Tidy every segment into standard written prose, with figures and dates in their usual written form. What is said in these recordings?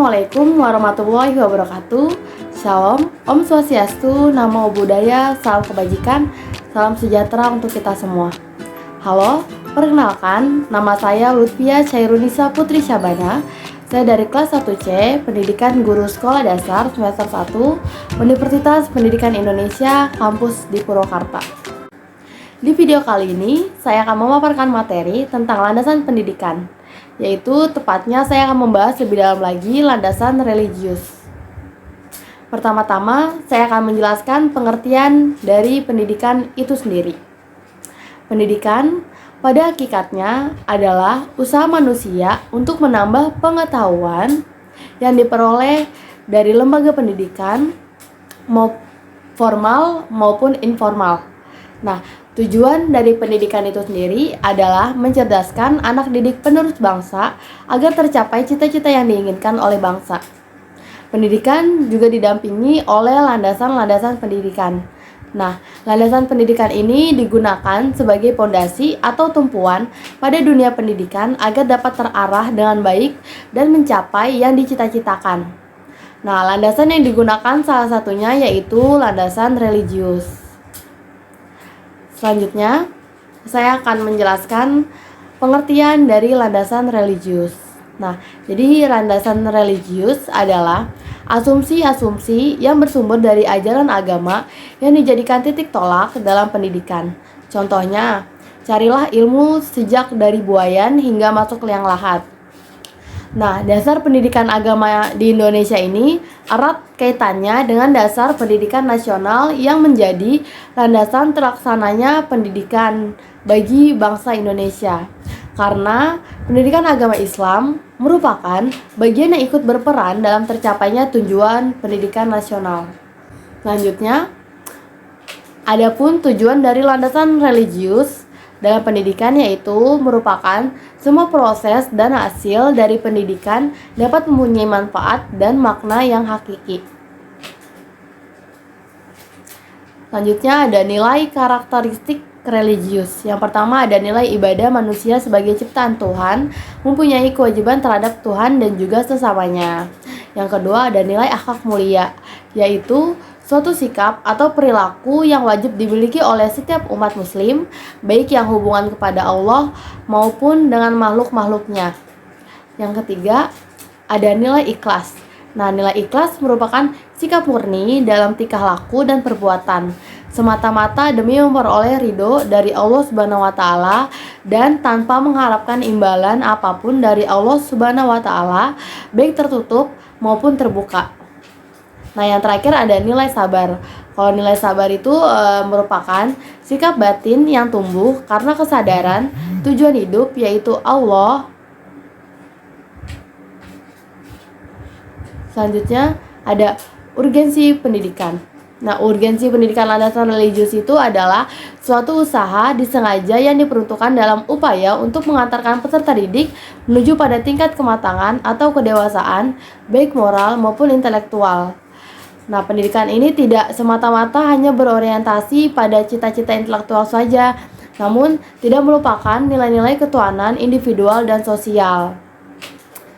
Assalamualaikum warahmatullahi wabarakatuh. Shalom, Om Swastiastu, Namo Buddhaya, salam kebajikan, salam sejahtera untuk kita semua. Halo, perkenalkan, nama saya Lutfia Chairunisa Putri Syabana. Saya dari kelas 1C, Pendidikan Guru Sekolah Dasar semester 1, Universitas Pendidikan Indonesia, kampus di Purwakarta. Di video kali ini, saya akan memaparkan materi tentang landasan pendidikan, yaitu tepatnya saya akan membahas lebih dalam lagi landasan religius. Pertama-tama, saya akan menjelaskan pengertian dari pendidikan itu sendiri. Pendidikan pada hakikatnya adalah usaha manusia untuk menambah pengetahuan yang diperoleh dari lembaga pendidikan formal maupun informal. Nah, tujuan dari pendidikan itu sendiri adalah mencerdaskan anak didik penerus bangsa agar tercapai cita-cita yang diinginkan oleh bangsa. Pendidikan juga didampingi oleh landasan-landasan pendidikan. Nah, landasan pendidikan ini digunakan sebagai fondasi atau tumpuan pada dunia pendidikan agar dapat terarah dengan baik dan mencapai yang dicita-citakan. Nah, landasan yang digunakan salah satunya yaitu landasan religius. Selanjutnya, saya akan menjelaskan pengertian dari landasan religius. Nah, jadi landasan religius adalah asumsi-asumsi yang bersumber dari ajaran agama yang dijadikan titik tolak dalam pendidikan. Contohnya, carilah ilmu sejak dari buayan hingga masuk liang lahat. Nah, dasar pendidikan agama di Indonesia ini erat kaitannya dengan dasar pendidikan nasional yang menjadi landasan terlaksananya pendidikan bagi bangsa Indonesia. Karena pendidikan agama Islam merupakan bagian yang ikut berperan dalam tercapainya tujuan pendidikan nasional. Selanjutnya, adapun tujuan dari landasan religius dalam pendidikan yaitu merupakan semua proses dan hasil dari pendidikan dapat mempunyai manfaat dan makna yang hakiki. Selanjutnya ada nilai karakteristik religius. Yang pertama ada nilai ibadah manusia sebagai ciptaan Tuhan, mempunyai kewajiban terhadap Tuhan dan juga sesamanya. Yang kedua ada nilai akhlak mulia, yaitu suatu sikap atau perilaku yang wajib dimiliki oleh setiap umat muslim, baik yang hubungan kepada Allah maupun dengan makhluk-makhluknya. Yang ketiga ada nilai ikhlas. Nah, nilai ikhlas merupakan sikap murni dalam tingkah laku dan perbuatan, semata-mata demi memperoleh ridho dari Allah Subhanahu wa Ta'ala dan tanpa mengharapkan imbalan apapun dari Allah Subhanahu wa Ta'ala, baik tertutup maupun terbuka. Nah, yang terakhir ada nilai sabar. Kalau nilai sabar itu merupakan sikap batin yang tumbuh karena kesadaran tujuan hidup yaitu Allah. Selanjutnya ada urgensi pendidikan. Nah, urgensi pendidikan landasan religius itu adalah suatu usaha disengaja yang diperuntukkan dalam upaya untuk mengantarkan peserta didik menuju pada tingkat kematangan atau kedewasaan, baik moral maupun intelektual. Nah, pendidikan ini tidak semata-mata hanya berorientasi pada cita-cita intelektual saja, namun tidak melupakan nilai-nilai ketuhanan individual dan sosial.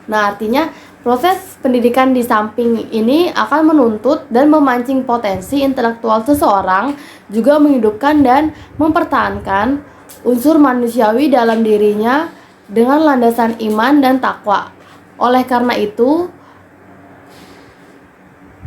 Nah, artinya proses pendidikan di samping ini akan menuntut dan memancing potensi intelektual seseorang, juga menghidupkan dan mempertahankan unsur manusiawi dalam dirinya dengan landasan iman dan takwa. Oleh karena itu,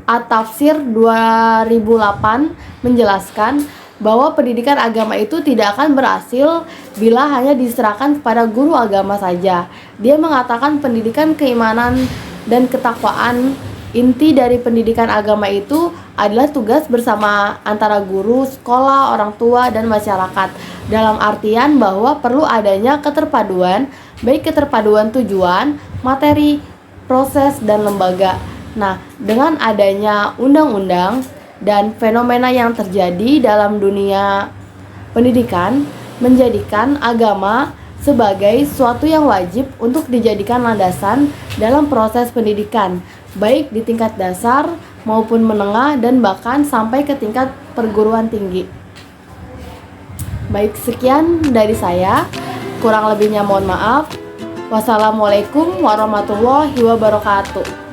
At-Tafsir 2008 menjelaskan bahwa pendidikan agama itu tidak akan berhasil bila hanya diserahkan kepada guru agama saja. Dia mengatakan pendidikan keimanan dan ketakwaan inti dari pendidikan agama itu adalah tugas bersama antara guru, sekolah, orang tua, dan masyarakat. Dalam artian bahwa perlu adanya keterpaduan, baik keterpaduan tujuan, materi, proses, dan lembaga. Nah, dengan adanya undang-undang dan fenomena yang terjadi dalam dunia pendidikan menjadikan agama sebagai suatu yang wajib untuk dijadikan landasan dalam proses pendidikan, baik di tingkat dasar maupun menengah dan bahkan sampai ke tingkat perguruan tinggi. Baik, sekian dari saya. Kurang lebihnya mohon maaf. Wassalamualaikum warahmatullahi wabarakatuh.